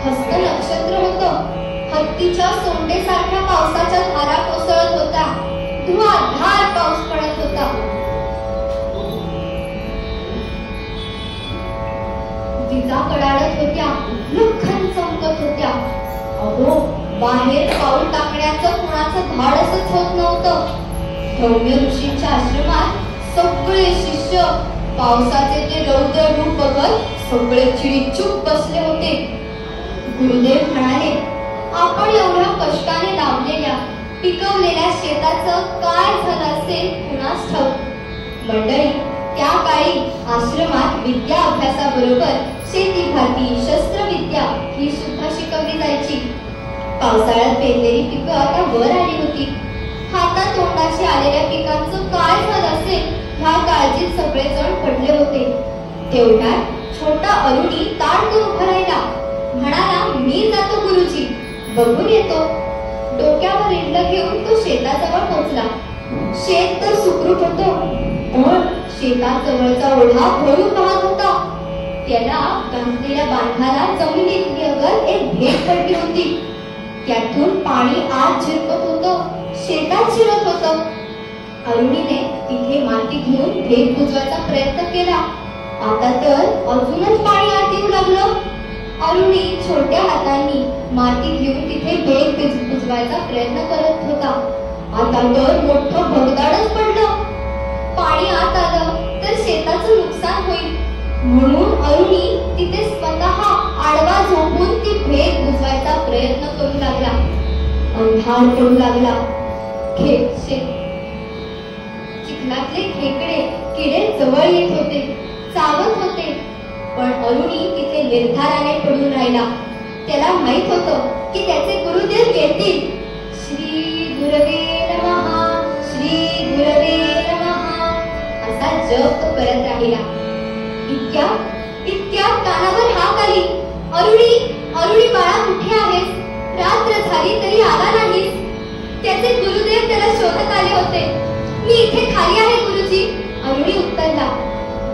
हस्त नक्षत्र होतं. हत्तीच्या सोंडेसारख्या पावसाच्या धारा कोसळत होत्या. धुवाधार पाऊस पडत होता. विजा कडाडत होत्या. लखन चमकत होत्या. अहो, बाहेर पाऊल टाकण्याचं कुणाचं धाडसच होत नव्हतं. धौम्य ऋषींच्या आश्रमात सगळे शिष्य पावसाचे ते रौद्र रूप बघत सगळे चिडीचूप बसले होते. गुरुदेव म्हणाले, आपण एवढ्या कष्टाने लावलेल्या पिकवलेल्या शेताचं काय झालं असेल कुणास ठाऊक. मंडळी, त्या काळी आश्रमात विद्या अभ्यासाबरोबर शेतीभाती, शस्त्रविद्या ही सुद्धा शिकवली जायची. पावसाळ्यात पेरलेली पिकं आता वर आली होती. हातात तोंडाशी आलेल्या पिकांचं काय झालं असेल ह्या काळजीत सगळेजण पडले होते. तेवढ्यात छोटा अरुणी ताडकन उभा राहिला. म्हणाला, मी जातो गुरुजी, बघून येतो. डोक्यावर इडलं घेऊन तो शेताजवळ पोहोचला. शेत तर सुखरूप होतं, पण शेताजवळचा ओढा भरून वाहत होता. त्याला गांजलेल्या बांधाला जमिनीत एक भेट पडली होती. त्यातून पाणी आत झिरपत होतं, शेतात शिरत होतं. अरुणीने तिथे माती घेऊन भेग बुजवायचा प्रयत्न केला. आता तर अजूनच पाणी आत येऊ लागलं. अरुणी छोट्या हातांनी माती घेऊन तिथे भेग बुजवायचा प्रयत्न करत होता. आता तर मोठं भगदाडच पडलं. पाणी आत आलं तर शेताचं नुकसान होईल म्हणून अरुणी तिथे स्वतः आडवा झोपून ती भेग बुजवायचा प्रयत्न करू लागला. अंधार पडू लागला. चिखलातले खेकडे किडे जवळ येत होते, चावत होते. पण अरुणी तिथे निर्धाराने पडून राहिला. त्याला माहित होतं की त्याचे गुरुदेव येतील. श्री गुरवे नमः, श्री गुरवे नमः असा जप तो करत राहिला. इतक्या कानावर हाक आली. अरुणी, अरुणी बाळा, कुठे आहेस? रात्र झाली तरी आला नाहीस. त्याचे गुरुदेव त्याला शोधत आले होते. मी इथे खाली आहे गुरुजी, अरुणी उत्तरला.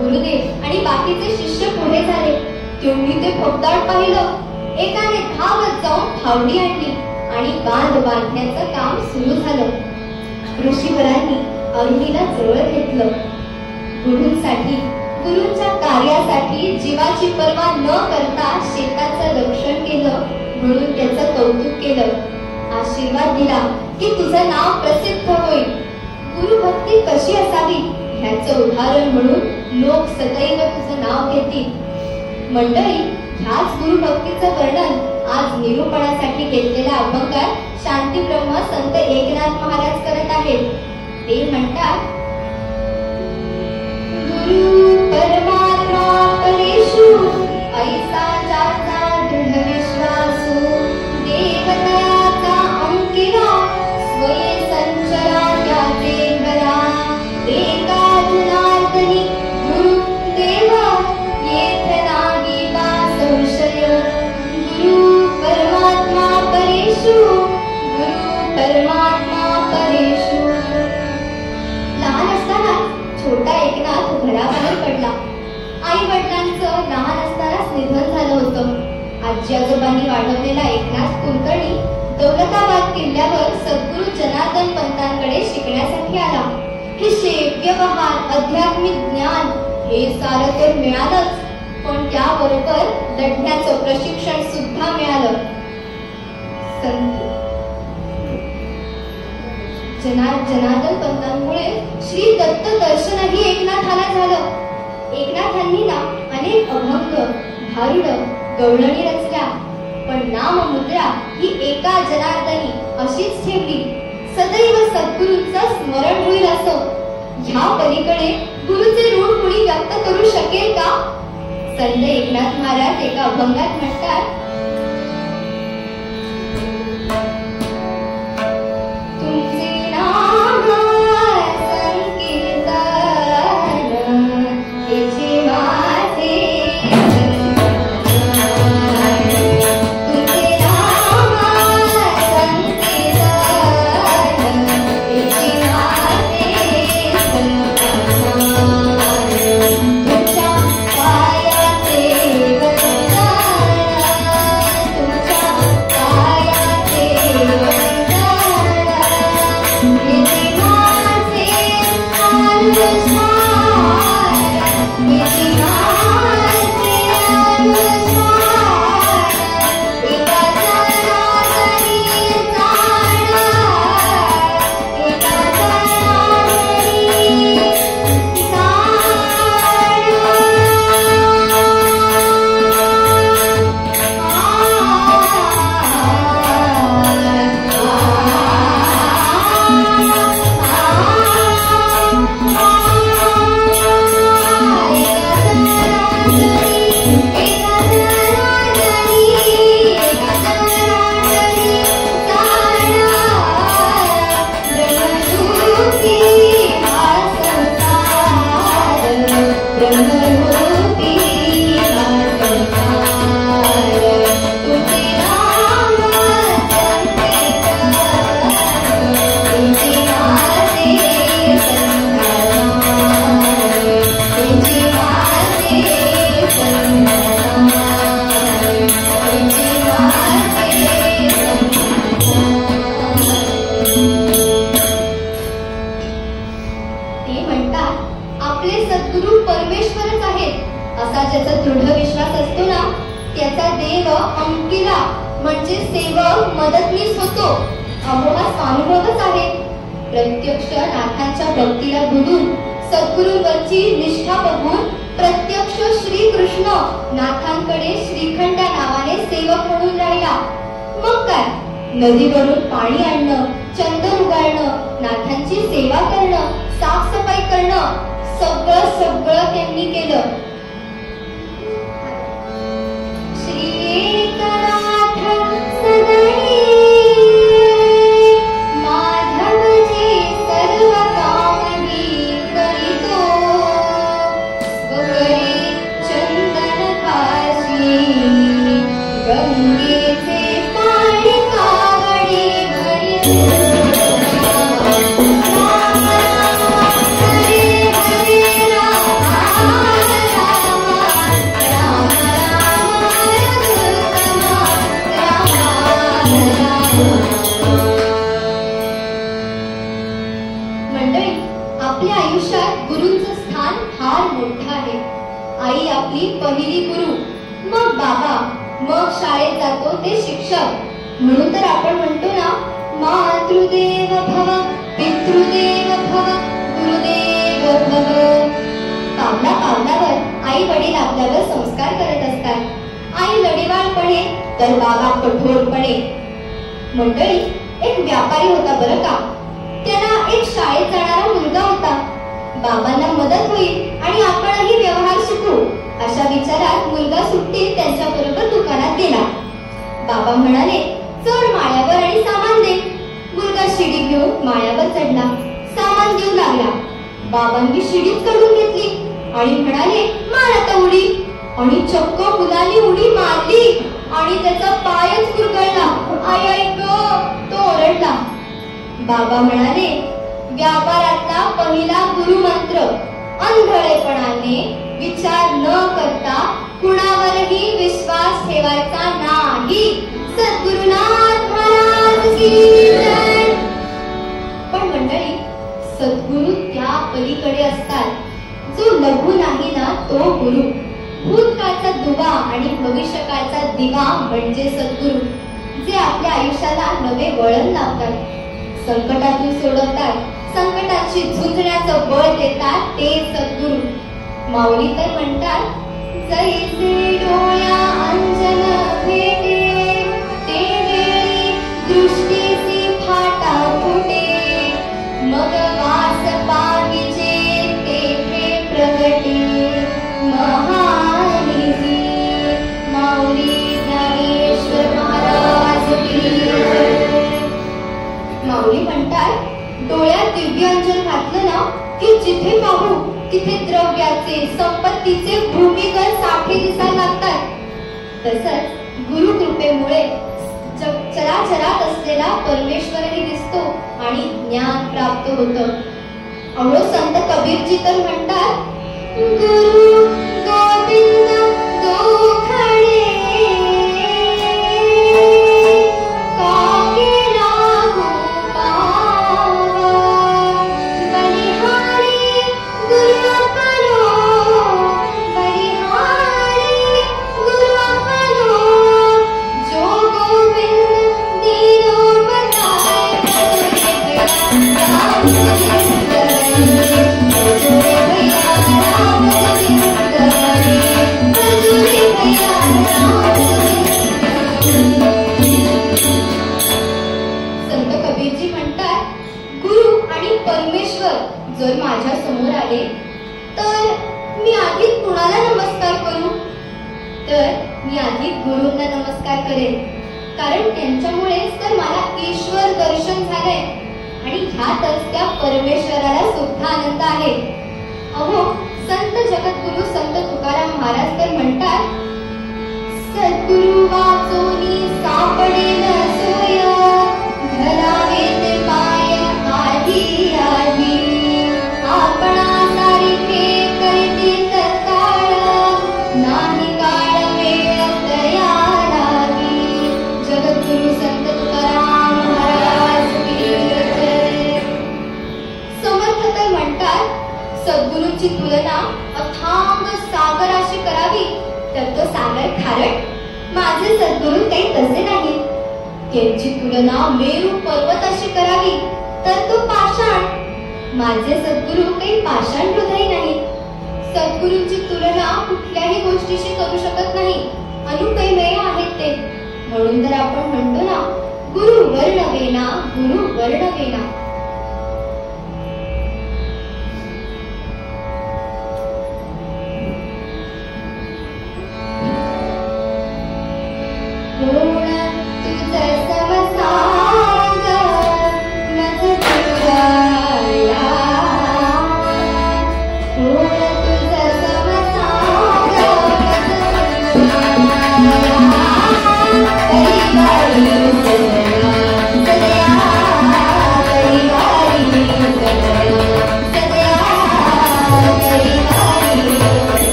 गुरुदेव आणि बाकीचे शिष्य पुढे झाले. तेवढी ते फौजदार पाहिलं. एकाने धावत जाऊन फावडी आणली आणि बांध बांधण्याचं काम सुरू झालं. ऋषीवरांनी अरुणीला जवळ घेतलं. गुरूंसाठी, गुरूंच्या कार्यासाठी जीवाची पर्वा न करता शेताचं रक्षण केलं म्हणून त्याचं कौतुक केलं. आशीर्वाद दिला की तुझं नाव प्रसिद्ध होईल. गुरुभक्ती कशी असावी ह्याचं उदाहरण म्हणून लोक सदैव तुझं नाव घेतील. मंडळी, ह्याच गुरुभक्तीचं वर्णन आज निरूपणासाठी घेतलेला अभंगात शांतीब्रह्म संत एकनाथ महाराज करत आहेत. ते म्हणतात, गुरु परमात्मा परेषु ऐसा जाचा दृढ विश्वासु देवतयाचा अंकिरा स्वये संचरा त्याचे घरा एका जनार्दनी गुरु देवा येथे नाही बा संशय. गुरु परमात्मा परेषु, गुरु परमात्मा परेषु. लहान असताना छोटा एकनाथ घराबाहेर पडला. आई वडिलांचं लहान असतानाच निधन झालं होतं. आजी आजोबांनी वाढवलेला एकनाथ कुलकर्णी दौलताबाद किल्ल्यावर सद्गुरू जनार्दन पंतांकडे शिकण्यासाठी आला. हे व्यवहार, आध्यात्मिक ज्ञान हे सारं तर मिळालंच, पण त्याबरोबर लढण्याचं प्रशिक्षण सुद्धा मिळालं. जनार्दन पंतांमुळे श्री दत्त दर्शनही एकनाथाला झालं. एकनाथांनी ना अनेक अभंग, भारुड, गवळणी रचल्या, पण नाममुद्रा ही एका जनार्दनी अशीच ठेवली. सदैव सद्गुरूंचं स्मरण होईल असं. ह्या पलीकडे गुरुचे ऋण कुणी व्यक्त करू शकेल का? संत एकनाथ महाराज एका अभंगात म्हणतात, नामदेव अंकिला म्हणजे सेवक मदतनीस होतो. अहो हा स्वानुभवच आहे. प्रत्यक्ष नाथांच्या भक्तीला बुडून सद्गुरूंवरची निष्ठा बघून प्रत्यक्ष श्री कृष्ण नाथांकडे श्रीखंड नावाने सेवक म्हणून राहिला. मग काय, नदीवरून पाणी आणणं, चंदन उगाळणं, नाथांची सेवा करणं, साफसफाई करणं, सगळं त्यांनी केलं. पहिली गुरु, मग बाबा, मग शाळेत जातो ते शिक्षक. म्हणून तर आपण म्हणतो ना, मातृदेव भव, पितृदेव भव, गुरुदेव भव. पावलावर आई वडील आपल्यावर संस्कार करत असतात. आई लढीवाळपणे तर बाबा कठोरपणे. मंडळी, एक व्यापारी होता बरं का. त्याला एक शाळेत जाणारा मुलगा होता. बाबांना मदत होईल आणि आपणही व्यवहार शिकू अशा विचारात मुलगा सुट्टीत त्यांच्या बरोबर दुकानात गेला. बाबा म्हणाले, चढ माळ्यावर आणि सामान दे. मुलगा शिडी घेऊन माळ्यावर चढला, सामान देऊ लागला. बाबांनी शिडीच काढून घेतली आणि म्हणाले, मार आता उडी. आणि चक्क मुलाने उडी मारली आणि त्याचा पायच कुरघळला. आई गो, तो ओरडला. बाबा म्हणाले, व्यापारातला पहिला गुरुमंत्र अंधळेपणाने विचार न करता कुणावरही विश्वास ठेवायचा नाही. सद्गुरुनाथ महाराज की जय. पण मंडळी, सद्गुरु त्या पलीकडे असतात. जो लघु नाही ना तो गुरु. भूतकाळचा दुवा आणि भविष्यकाळचा दिवा म्हणजे सद्गुरु, जे आपल्या आयुष्याला नवे वळण लावतात, संकटातून सोडवतात, संकटाशी झुंजण्याचं बळ देतात ते सद्गुरु. माऊली तर म्हणतात, जैसे डोळ्या अंजन भेटे, ते वेळी दृष्टीसी फाटा फुटे, मग वास पाहिजे तेथे प्रगटे, महानिधी. माऊली ज्ञानेश्वर महाराज की जय. माऊली म्हणतात, डोळ्यात दिव्यांजन घातलं ना की जिथे पाहू तिथे द्रव्याचे, संपत्तीचे भूमिगत साठे दिसायला लागतात. तसंच गुरु कृपेमुळे चराचरात असलेला परमेश्वरही दिसतो आणि ज्ञान प्राप्त होतं. अहो संत कबीरजी तर म्हणतात, गुरु गोविंद दो खडे, जर माझ्या समोर आले तर मी आधी कुणाला नमस्कार करू? तर मी आधी गुरूंना नमस्कार करेन, कारण त्यांच्यामुळेच तर मला ईश्वर दर्शन झालंय आणि ह्यातच त्या परमेश्वराला सुद्धा आनंद आहे. अहो संत जगद्गुरु संत तुकाराम महाराज तर म्हणतात, सद्गुरु वाचोनी सापडेल सोय, धरावे ते पाय आधी आधी, आपणा सारिखे करते तत्काळ, नाही काळ वेळ दया लागी. जगद्गुरु संत तुकाराम महाराज की जय. समर्थ तर म्हणतात, सद्गुरूंची तुलना अथांग सागराशी करावी तर तो सागर खारट, माझे सद्गुरू काही तसे नाही. त्यांची तुलना मेरू पर्वताशी करावी तर तो पाषाण. माझे सद्गुरू काही पाषाण हृदय नाही. सद्गुरूंची तुलना कुठल्याही गोष्टीशी करू शकत नाही. अनुपमेय आहेत ते. म्हणून तर आपण म्हणतो ना, गुरु वर्णवेना, गुरु वर्णवेना.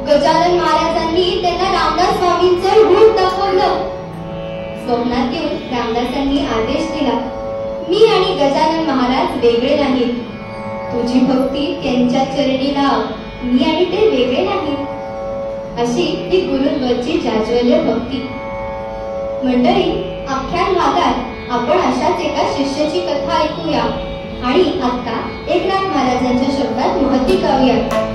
गजानन महाराजांनी त्यांना रामदास स्वामींचं रूप दाखवलं. स्वप्नात येऊन रामदासांनी आदेश दिला, मी आणि गजानन महाराज वेगळे नाहीत. तुझी भक्ती त्यांच्या चरणी लाव, मी आणि ते वेगळे नाहीत. अशी ती गुरुंवरची जाज्वल्य भक्ती. मंडळी, आख्यान भागात आपण अशाच एका शिष्याची कथा ऐकूया आणि आता एकनाथ महाराजांच्या शब्दात महती गाऊया.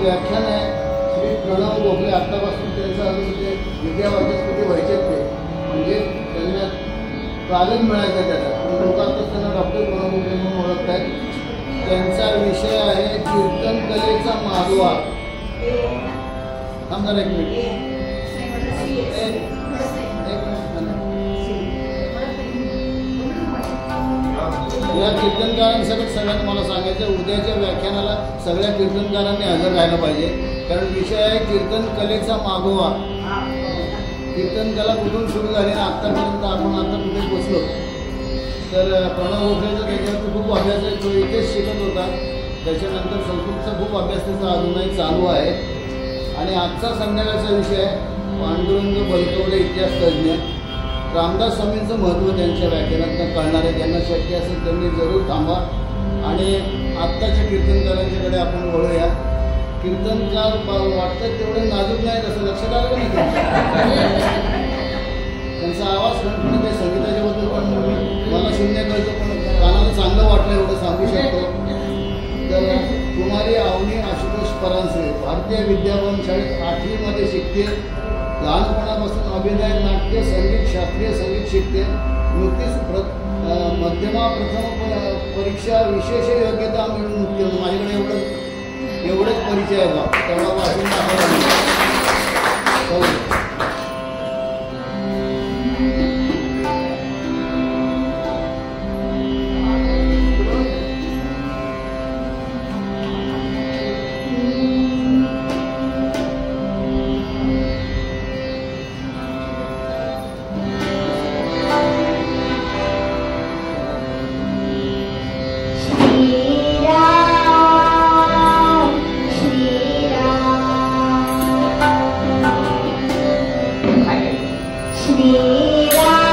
व्याख्यान आहे श्री प्रणव गोखले. आतापासून त्यांचं अजून ते विद्यावाचस्पती व्हायचे ते, म्हणजे त्यांना प्रागत मिळायचा त्याचा, पण लोक आता त्यांना डॉक्टर प्रणव गोखले म्हणून ओळखत आहेत. त्यांचा विषय आहे कीर्तन कलेचा मागोवा. थांबणार एक मिनिट. या कीर्तनकारांसकट सगळ्यात मला सांगायचं, उद्याच्या व्याख्यानाला सगळ्या कीर्तनकारांनी हजर राहायला पाहिजे, कारण विषय आहे कीर्तन कलेचा मागोवा. कीर्तन कला कुठून सुरू झाली ना आत्तापर्यंत आपण आता कुठे पोचलो. तर प्रणव गोखलेचा त्याच्यावरती खूप अभ्यास आहे. तो इथेच शिकत होता, त्याच्यानंतर संस्कृतचा खूप अभ्यास त्याचा अजूनही चालू आहे. आणि आजचा संध्याकाळचा विषय आहे पांडुरंग बलकवडे इतिहास तज्ज्ञ. रामदास स्वामींचं महत्त्व त्यांच्या व्याख्यानातून कळणार आहे. ज्यांना शक्य असेल त्यांनी जरूर थांबा आणि आत्ताच्या कीर्तनकारांच्याकडे आपण वळूया. कीर्तनकार वाटतं तेवढे नाजूक नाही, तसं लक्षात आलं नाही त्यांचा आवाज खणखणीत आहे. संगीताच्या बद्दल पण मला शून्य कळतं, पण कानाला चांगलं वाटलं एवढं सांगू शकतो. तर कुमारी अवनी आशुतोष परांजपे भारतीय विद्याभवन शाळेत 8वी मध्ये शिकते. लहानपणापासून अभिनय, नाट्य, संगीत, शास्त्रीय संगीत शिकते. नुकतीच मध्यमा प्रथम परीक्षा विशेष योग्यता मिळून मुक्ती. माझ्याकडे एवढंच परिचय आहे बा, तेवढा वाचून दाखवला. श्रीराम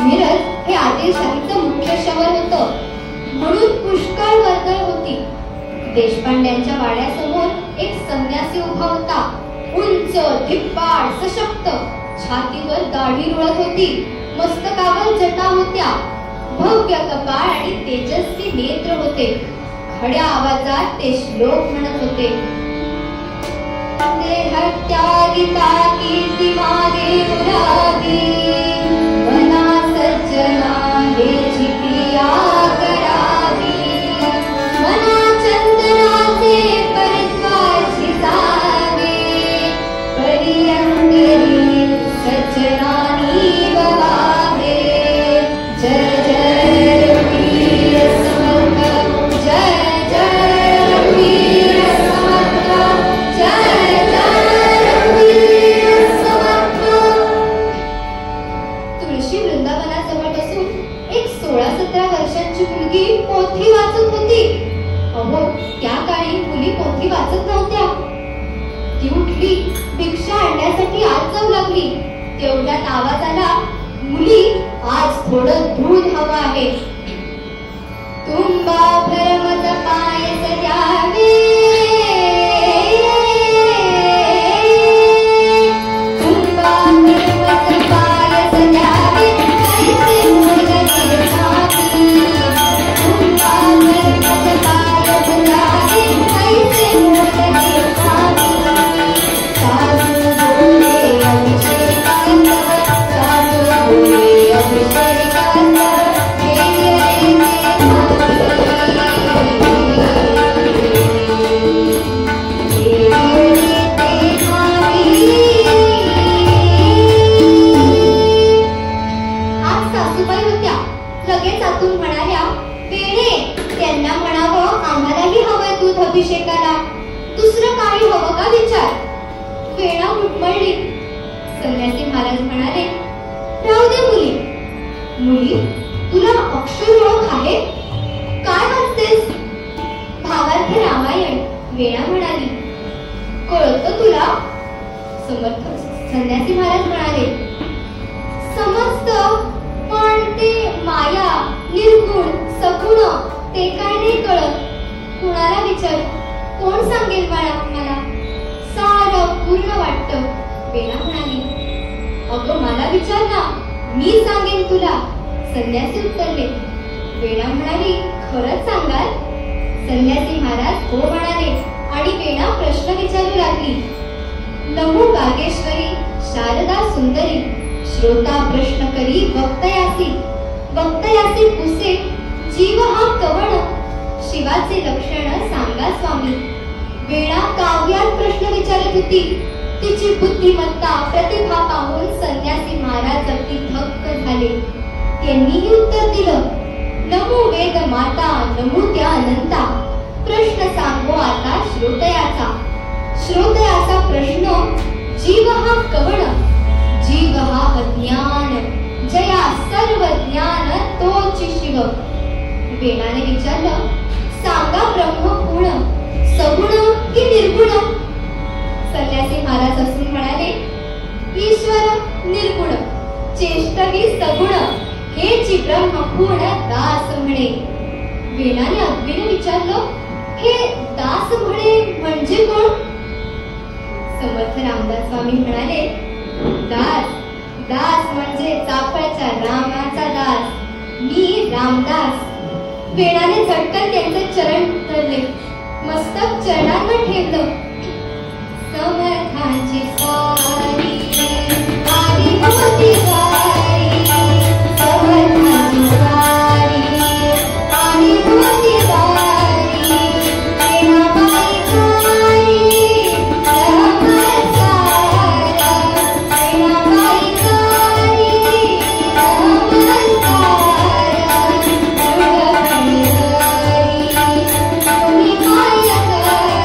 मिरज हे आदिलशाहीचं मुख्य शहर होतं, म्हणून पुष्कळ वर्दळ होती. देशपांड्यांच्या वाड्यासमोर एक संन्यासी उभा होता. उंच, धिप्पाड, सशक्त, छातीवर दाढी रुळत होती, मस्तकावर जटा होत्या, भव्य कपाळ आणि तेजस्वी नेत्र होते. खड्या आवाजात ते श्लोक म्हणत होते. देहत्यागिता कीर्ती मागे मुरारी, मना सज्जना हेची क्रिया करावी, मना चंदनाचे परित्वाची जावे, परियंतरी सज्जनानी बवावे. जय जय रघुवीर समर्थ, जय जय रघुवीर समर्थ, जय जय रघुवीर समर्थ. तुळशी वृंदावनाजवळ बसून एक 16-17 वर्षांची मुलगी पोथी वाचत होती. अहो, त्या काळी मुली पोथी वाचत नव्हत्या. ती उठली, भिक्षा आणण्यासाठी आत जाऊ लागली. तेवढ्यात आवाज आला, मुली, आज थोडं दूध हवं आहे. तुंबा भरमत पायस द्यावे, तुंबा भरमत पायस द्यावे, कैसे मुलगे खावी, तुंबा भरमत पायस द्यावे, कैसे मुलगे खावी. साधू बोले अभिषेकांत, साधू बोले अभिषेकांत, लगेच आतून म्हणाल्या, वेणे, त्यांना म्हणावं आम्हालाही हवंय दूध अभिषेकाला, दुसरं काही हवं का विचार. वेणा मुटमळली. संन्यासी महाराज म्हणाले, राहू दे मुली. मुली, तुला अक्षर ओळख आहे? काय वाचतेस? भावार्थ रामायण. वेणा म्हणाली, कळतं तुला? समर्थ संन्यासी महाराज म्हणाले, समजतं, पण ते माया, निर्गुण, सगुण ते काय नाही कळत. कुणाला विचार? कोण सांगेल मला? सारं पूर्ण वाटतं. वेणा म्हणाली, अगं मला विचार ना, मी सांगेन तुला. संन्यासी उत्तरले. वेणा म्हणाली, खरंच सांगाल? संन्यासी महाराज हो म्हणाले आणि वेणा प्रश्न विचारू लागली. नमो बागेश्वरी शारदा सुंदरी, श्रोता प्रश्न करी वक्तयासी, वक्तयासी पुसे जीव हा कवण, शिवाचे लक्षण सांगा स्वामी. वेणा काव्यात प्रश्न विचारत होती. तिची बुद्धिमत्ता, प्रतिभा पाहून संन्यासी महाराज अगदी थक्क झाले. त्यांनीही उत्तर दिलं, नमो वेद माता, नमो त्या अनंता, प्रश्न सांगो आता श्रोतयाचा. श्रोतयाचा प्रश्न, जीव हा कवण, जीव हा अज्ञान, जया सर्व ज्ञान तोच शिव. वेणाने विचारलं, सांगा ब्रह्म पूर्ण, सगुण की निर्गुण? संन्यासी महाराज असून म्हणाले, ईश्वर निर्गुण, चेष्टही सगुण, हेची ब्रह्म पूर्ण दास म्हणे. वेणाने अद्वीने विचारलं, हे दास म्हणे म्हणजे कोण? समर्थ रामदास स्वामी म्हणाले, दास, दास म्हणजे चाफळच्या रामाचा दास, मी रामदास. वेणाने झटकन त्यांचे चरण धरले, मस्तक चरणांवर ठेवलं. समर्थांची स्वारी आली होती वारी, समर्थांची स्वारी आली होती वारी, वेणाबाई वारी नमस्कार, वेणाबाई वारी नमस्कार. तुम्ही माया करी,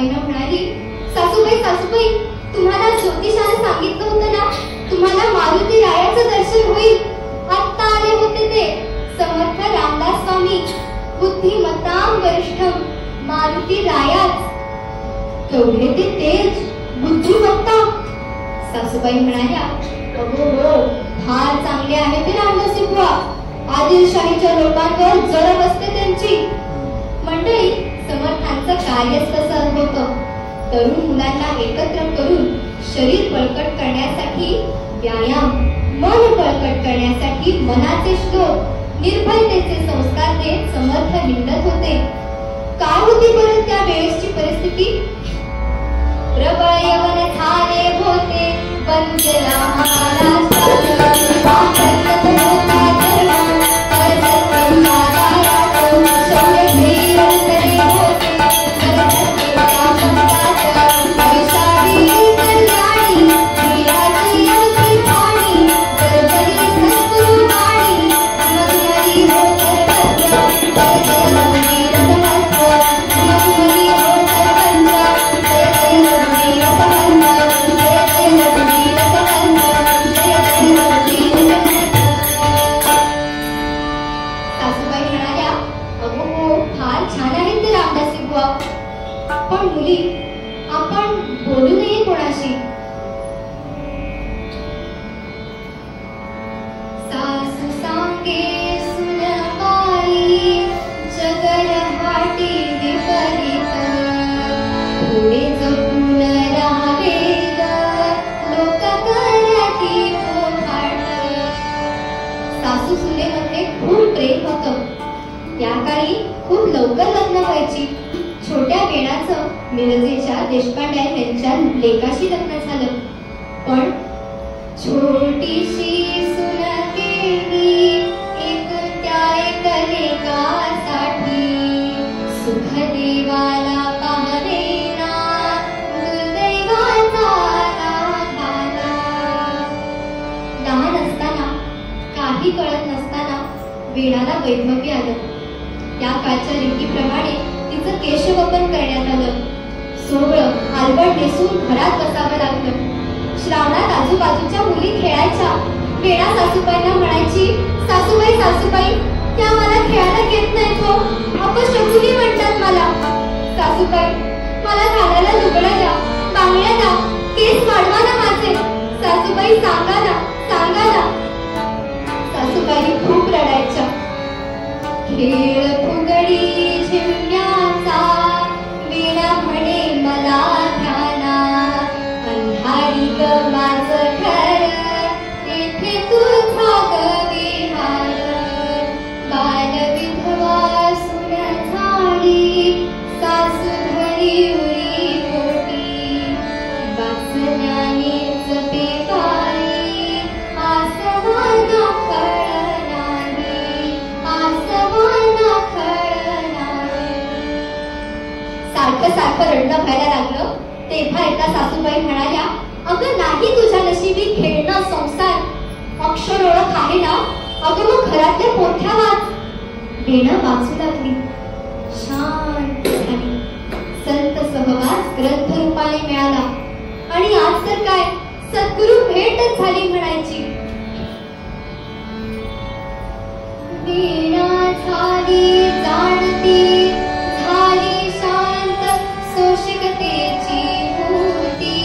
सासूबाईंना म्हणाली, सासूबाई सासूबाई, तुम्हाला ज्योतिषाने सांगितलं होतं ना, तुम्हाला मारुती रायाचं दर्शन होईल. आत्ता आले होते ते समर्थ रामदास स्वामी, बुद्धिमतां वरिष्ठम मारुती रायाच. केवढे ते तेज, बुद्धिमत्ता. सासूबाई म्हणाल्या, अगो हो, फार चांगले आहे ते रामदासी बुवा. आदिलशाहीच्या लोकांवर जळत असते त्यांची. मंडळी, समर्थांचं कार्यच तसं होतं. तरुण मुलांना एकत्र करून शरीर बळकट करण्यासाठी व्यायाम, मन बळकट करण्यासाठी मनाचे श्लोक, निर्भयतेचे संस्कार देत समर्थ हिंडत होते. काय होती बरं त्या वेळेसची परिस्थिती? प्रबळ यवन झाले होते पंचला देशपांडे यांच्या लेकाशी लग्न झालं. पण छोटीशी सून केली एकुलत्या एक लेकासाठी, सुख देवाला पाहवेना दुर्दैवाचा झाला. लहान असताना, काही कळत नसताना वीणाला वैभवी आलं. त्या काळच्या रीतीप्रमाणे तिचं केशवपन करण्यात आलं. सोहळं आलबट नेसून घरात बसावं लागलं. श्रावणात आजूबाजूच्या मुली खेळायच्या. वेणा सासूबाईंना म्हणायची, सासूबाई सासूबाई, त्या मला खेळायला घेत नाहीत हो, अपशकुनी म्हणतात मला. सासूबाई, मला घालायला लुगडं द्या, बांगड्या द्या, केस वाढवा ना माझे. सासूबाई सांगा ना, सांगा ना. सासूबाई खूप रडायच्या. खेळ फुगडी झिम्म्याचा वीणा म्हणे मला ध्याना, अंधारी ग माझं घर तेथे तुझा ग विहार. बाल विधवा सून झाली सासू घरी उरी पोटी, वाचण्यानेच बेकारी आसवाना खळ नाही, आसवाना खळ नाही. सारखं सारखं रडणं व्हायला लागलं. तेव्हा एकदा सासूबाई म्हणाल्या, अगं नाही तुझ्या नशिबी खेळणं संसार, अक्षर ओळख आहे ना, अगं मग घरातल्या पोथ्या वाच. वेणा वाचू लागली, शांत झाली. संत सहवास ग्रंथ रूपाने मिळाला आणि आज तर काय सद्गुरु भेटच झाली म्हणायची. वेणा झाली जाणती, झाली शांत सोशिकतेची मूर्ती.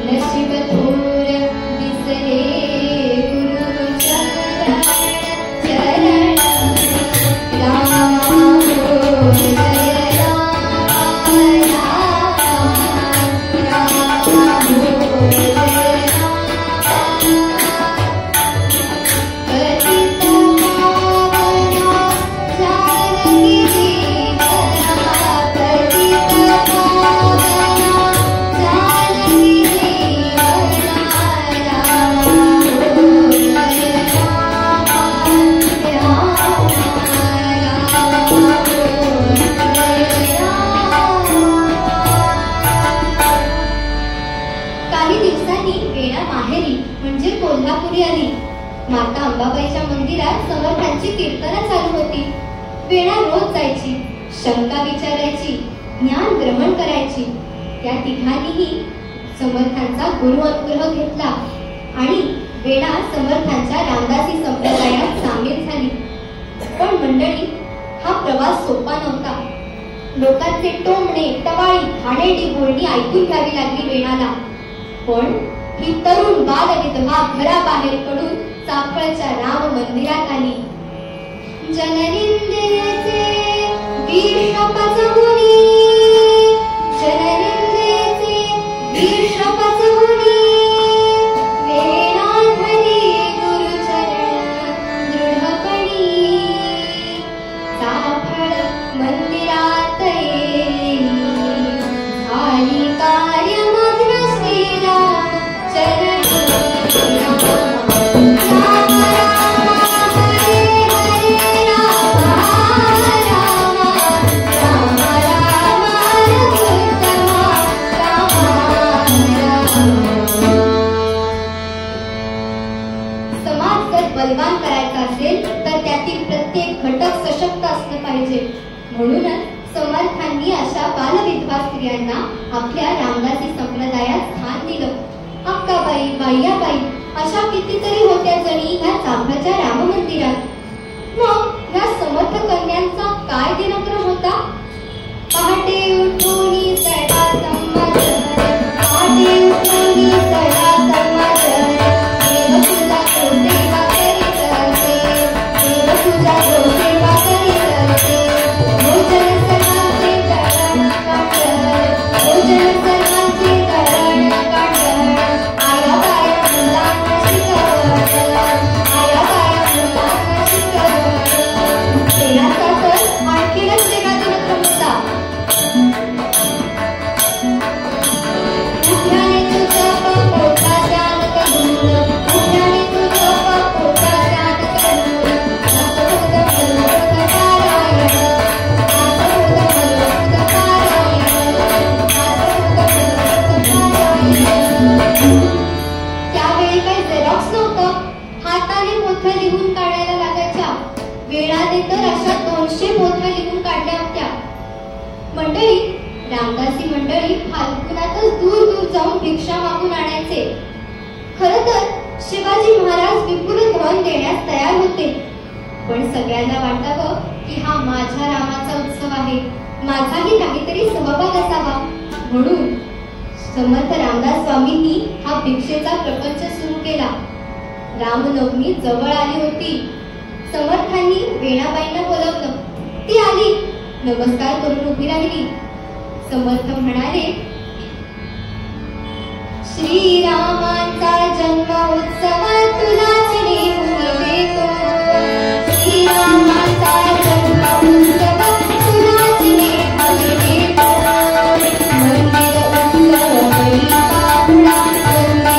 नशीब थोर दिसले गुरु चरण चरण, राम जय राम राम जय माता अंबाबाईच्या मंदिरात समर्थांची कीर्तनं चालू होती. वेणा रोज जायची, शंका विचारायची, ज्ञान ग्रहण करायची. त्या तिघांनीही समर्थांचा गुरु अनुग्रह घेतला आणि वेणा समर्थांच्या रामदासी संप्रदायात सामील झाली. पण मंडळी, हा प्रवास सोपा नव्हता. लोकांचे टोमणे, टवाळी, खाणेटी बोलणी ऐकून घ्यावी लागली वेणाला. पण ही तरुण बालविधवा घराबाहेर पडून चाफळच्या राम मंदिरात आली. जननिंदेचे वीर शपथमुनी, जननिंदेचे वीर शपथमुनी, वेणाधरी गुरुचरण दृढपणी, चाफळ मंदिरात येई, झाली कार्यमग्न श्रीराम चरण. बलवान करायचा असेल तर त्यातील प्रत्येक घटक सशक्त असलं पाहिजे. म्हणूनच समर्थांनी अशा बालविधवा स्त्रियांना आपल्या रामदासी संप्रदायात स्थान दिलं. अक्काबाई, बाह्याबाई अशा कितीतरी होत्या जणी ह्या चाफळच्या राम मंदिरात. मग ह्या समर्थ कन्यांचा काय दिनक्रम होता? पहाटे उठून सडा संवादन, पहाटे उठून सडा संवादन, देव तुझा तो सेवा करीत असे, देव तुझा तो सेवा करीत असे. भोजन सर्वांचे गळण काढण, भोजन सर्वांचे गळण काढण, आया बाया मुलांना शिकवण, आया बाया मुलांना शिकवण. देण्याचा तर आणखीनच वेगळा दिनक्रम होता. उभ्याने तुझं पोटा ध्यान करून, उभ्याने तुझं पोटा ध्यान करून, नाचवत भरवत पारायण, नाचवत भरवत पारायण, नाचवत भरवत पारायण. त्यावेळी काही झेरॉक्स नव्हतं. हाताने पोथ्या लिहून काढायला लागायच्या. वेळाने तर अशा 200 पोथ्या लिहून काढल्या होत्या. मंडळी, रामदासी मंडळी फाल्गुनातच दूर दूर जाऊन भिक्षा मागून आणायचे. खरं तर शिवाजी महाराज विपुल धन देण्यास तयार होते. पण सगळ्यांना वाटावं की हा माझ्या रामाचा उत्सव आहे, माझाही काहीतरी सहभाग असावा. म्हणून समर्थ रामदास स्वामींनी हा भिक्षेचा प्रपंच सुरू केला. रामनवमी जवळ आली होती. समर्थांनी वेणाबाईंना बोलवलं. ती आली, नमस्कार करून उभी राहिली. समर्थ म्हणाले, श्रीरामांचा जन्म उत्सव तुलाच नेमून देतो, श्रीरामांचा जन्म उत्सव तुलाच नेमून देतो. मंदिर उत्सव बैल पाहुणा, मंदिर उत्सव बैल पाहुणा, मुराद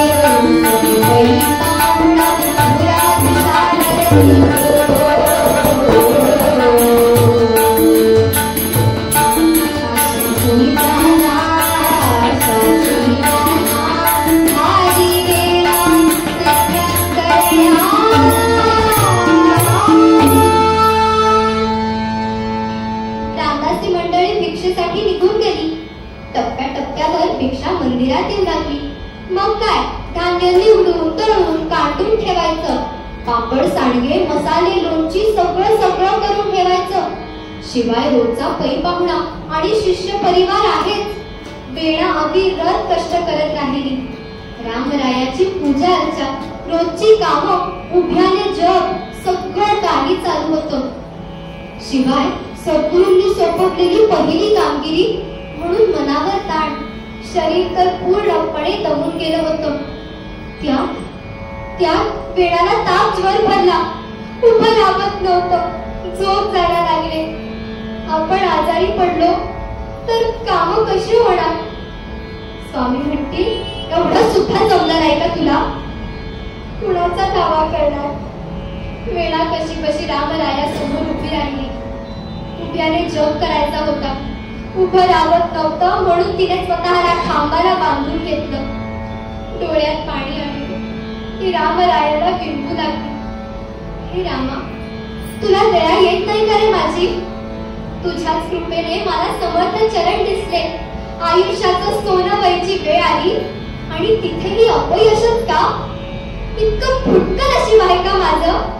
सारथी. रामदासी मंडळी भिक्षेसाठी निघून गेली. टप्प्याटप्प्यावर भिक्षा मंदिरात येऊ लागली. मग काय, धान्य निवडून तळून काढून ठेवायचं. पापड, सांडगे, मसाले, लोणची सगळं सगळं करून ठेवायचं. शिवाय रोजचा पै पाहुणा आणि शिष्य परिवार आहेच. वेणा अविरत कष्ट करत राहिली. रामरायाची पूजा अर्चा, रोजची कामं, उभ्याने जप सगळं काही चालू होतं. शिवाय सद्गुरूंनी सोपवलेली पहिली कामगिरी म्हणून मनावर ताण, शरीर तर पूर्णपणे दमून गेलं होतं. त्यात वेळाला ताप ज्वर भरला. उभं राहत नव्हतं, झोप जायला लागले. आपण आजारी पडलो तर काम कशी होणार? स्वामी म्हणतील, एवढं सुद्धा जमणार आहे का तुला? कुणाचा दावा करणार? वेळा कशी कशी रामराया समोर उभी राहिली. उभ्याने जप करायचा होता. उभं राहत नव्हतं म्हणून तिने स्वतःला खांबाला बांधून घेतलं. डोळ्यात पाणी आले. ती रामरायाला किंपू लागली. हे रामा, तुला दया येत नाही का रे माझी? तुझ्याच कृपेने मला समर्थ चरण दिसले. आयुष्याचं सोनं व्हायची वेळ आली आणि तिथेही अपयशच का? इतकं फुटकं नशीब आहे का माझं?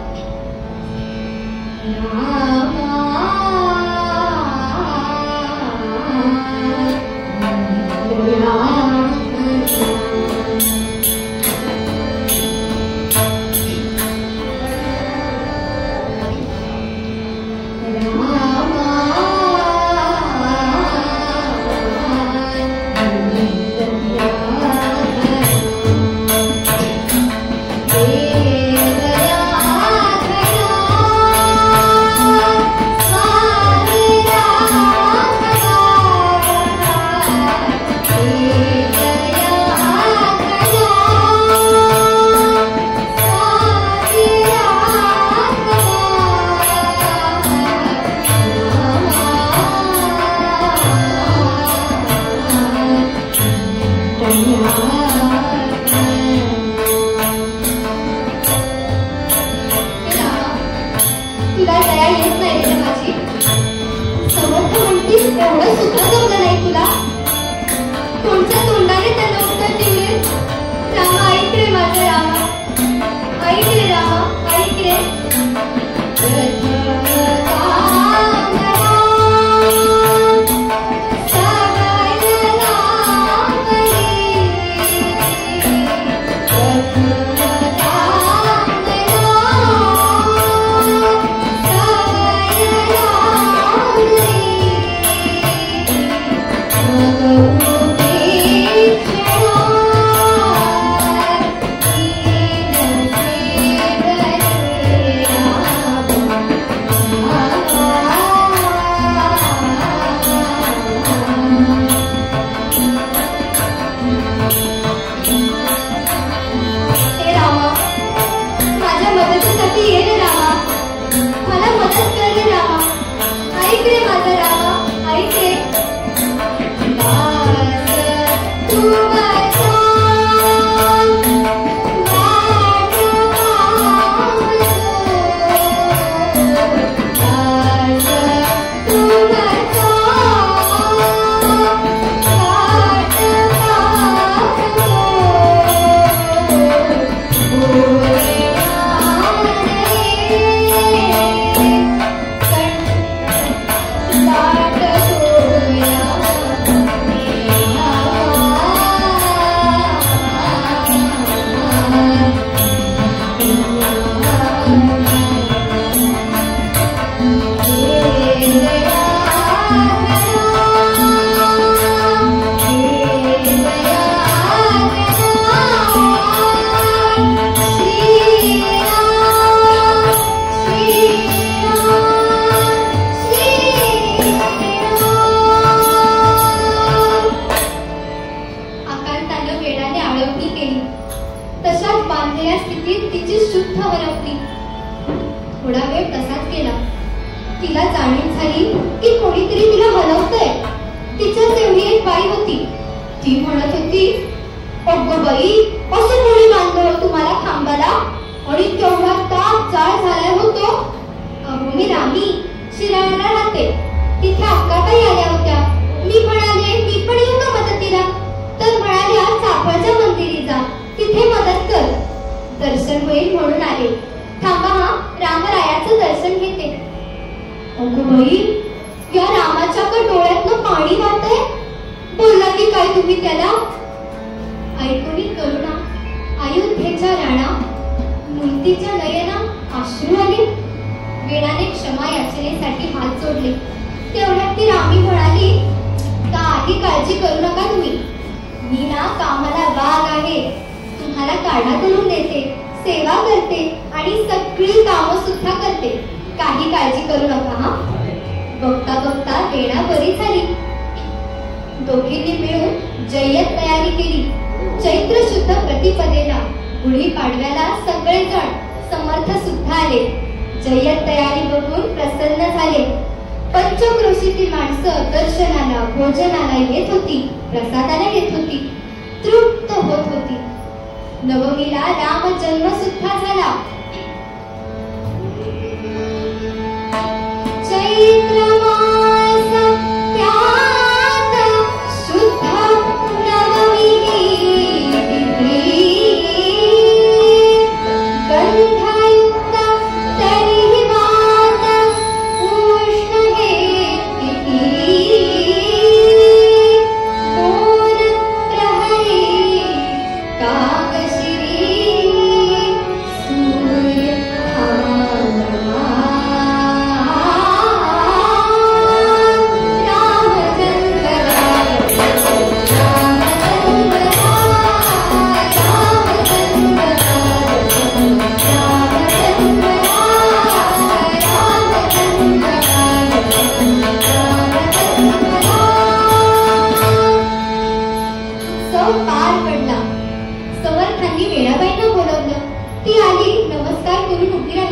चैत्र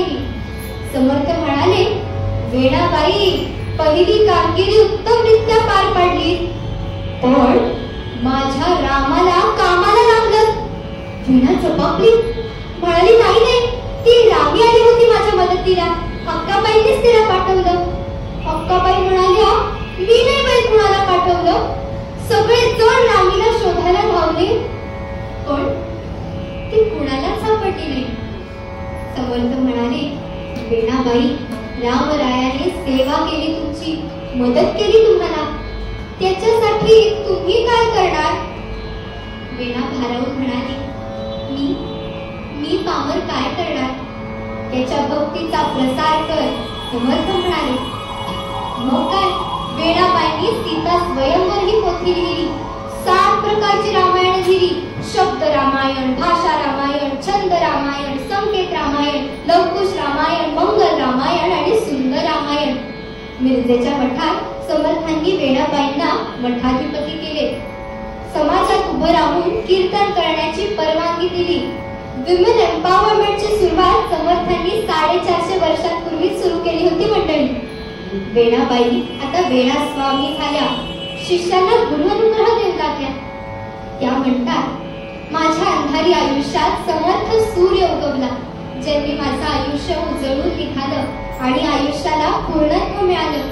राहिली. समर्थ म्हणाले, वेणाबाई पहिली कामगिरी उत्तमरित्या पार पाडली, पण माझ्या रामाला कामाला लागलं. वीणा चपापली, म्हणाली, नाही, ती रामी आली होती माझ्या मदतीला, अक्काबाईंनीच तिला पाठवलं. अक्काबाई म्हणाल्या, मी नाही बाई कुणाला पाठवलं, सगळे जण रामीला शोधायला धावले, पण ती कुणाला सापडली नाही. समर्थ म्हणाले, वेणाबाई, रामरायाने सेवा केली, तुमची मदत केली तुम्हाला, त्याच्यासाठी तुम्ही काय करणार? वेणा भारावून म्हणाली, मी पामर काय करणार, त्याच्या भक्तीचा प्रसार कर. समर्थ म्हणाले, मग काय? वेणाबाईंनी सीता स्वयंवर ही पोथी लिहिली, 7 प्रकारची रामायण दिली, शब्द रामायण, भाषा रामायण, छंद रामायण, संकेत रामायण, लवकुश रामायण, मंगल रामायण आणि सुंदर रामायण. मिरजेच्या मठात समर्थांनी वेणाबाईंना मठाधिपती केले. समाजात उभं राहून कीर्तन करण्याची परवानगी दिली. विमेन एम्पॉवरमेंटची सुरुवात समर्थांनी 450 वर्षांपूर्वी सुरू केली होती. मंडळी, वेणाबाई आता वेणा स्वामी झाल्या, शिष्यांना गुरुअनुग्रह देऊ लागल्या. त्या म्हणतात, माझ्या अंधारी आयुष्यात समर्थ सूर्य उगवला, ज्यांनी माझं आयुष्य उजळून निघालं आणि आयुष्याला पूर्णत्व मिळालं.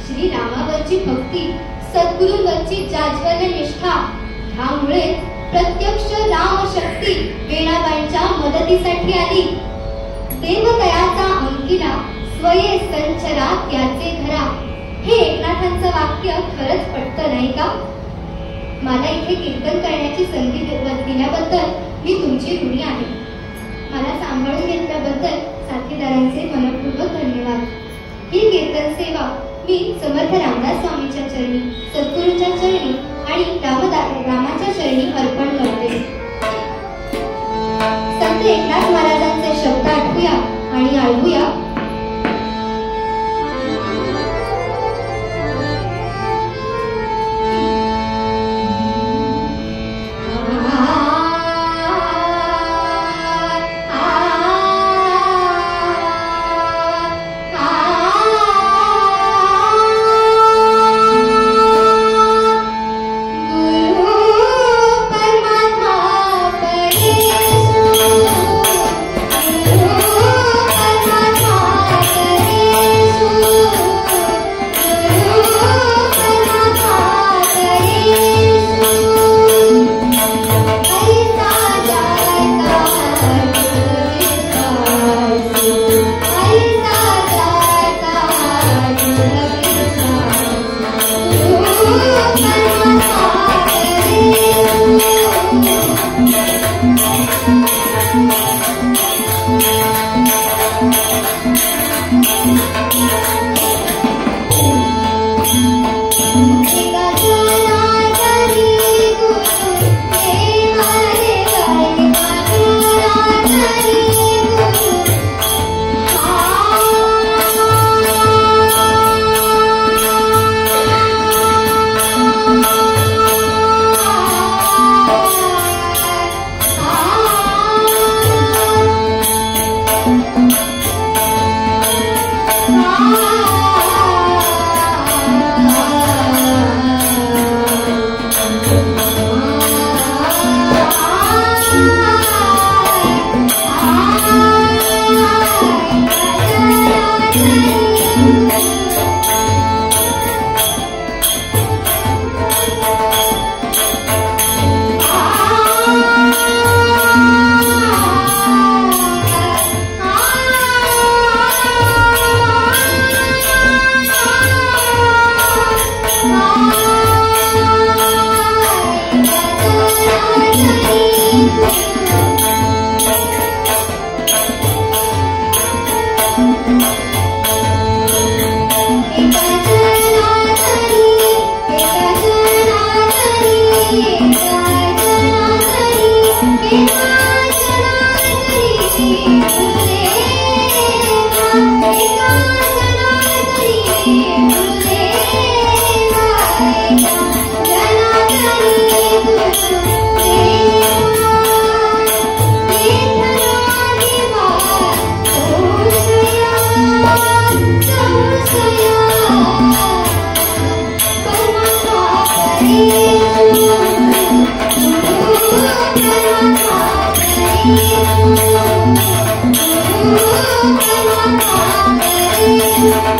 श्रीरामावरची भक्ती, सद्गुरूंवरची जाज्वल्य निष्ठा, ह्यामुळे प्रत्यक्ष रामशक्ती वेणाबाईंच्या मदतीसाठी आली. देवतयाचा अंकिला स्वये संचरा त्याचे घरा, हे एकनाथांचं वाक्य खरंच पटतं नाही का? मला इथे कीर्तन करण्याची संधी दिल्याबद्दल मी तुमची ऋणी आहे. मला सांभाळून घेतल्याबद्दल साथीदारांचे मनपूर्वक धन्यवाद. ही कीर्तन सेवा मी समर्थ रामदास स्वामींच्या चरणी, सद्गुरूंच्या चरणी आणि रामाच्या चरणी अर्पण करते. संत एकनाथ महाराजांचे शब्द आठवूया आणि ऐकूया.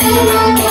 Thank you.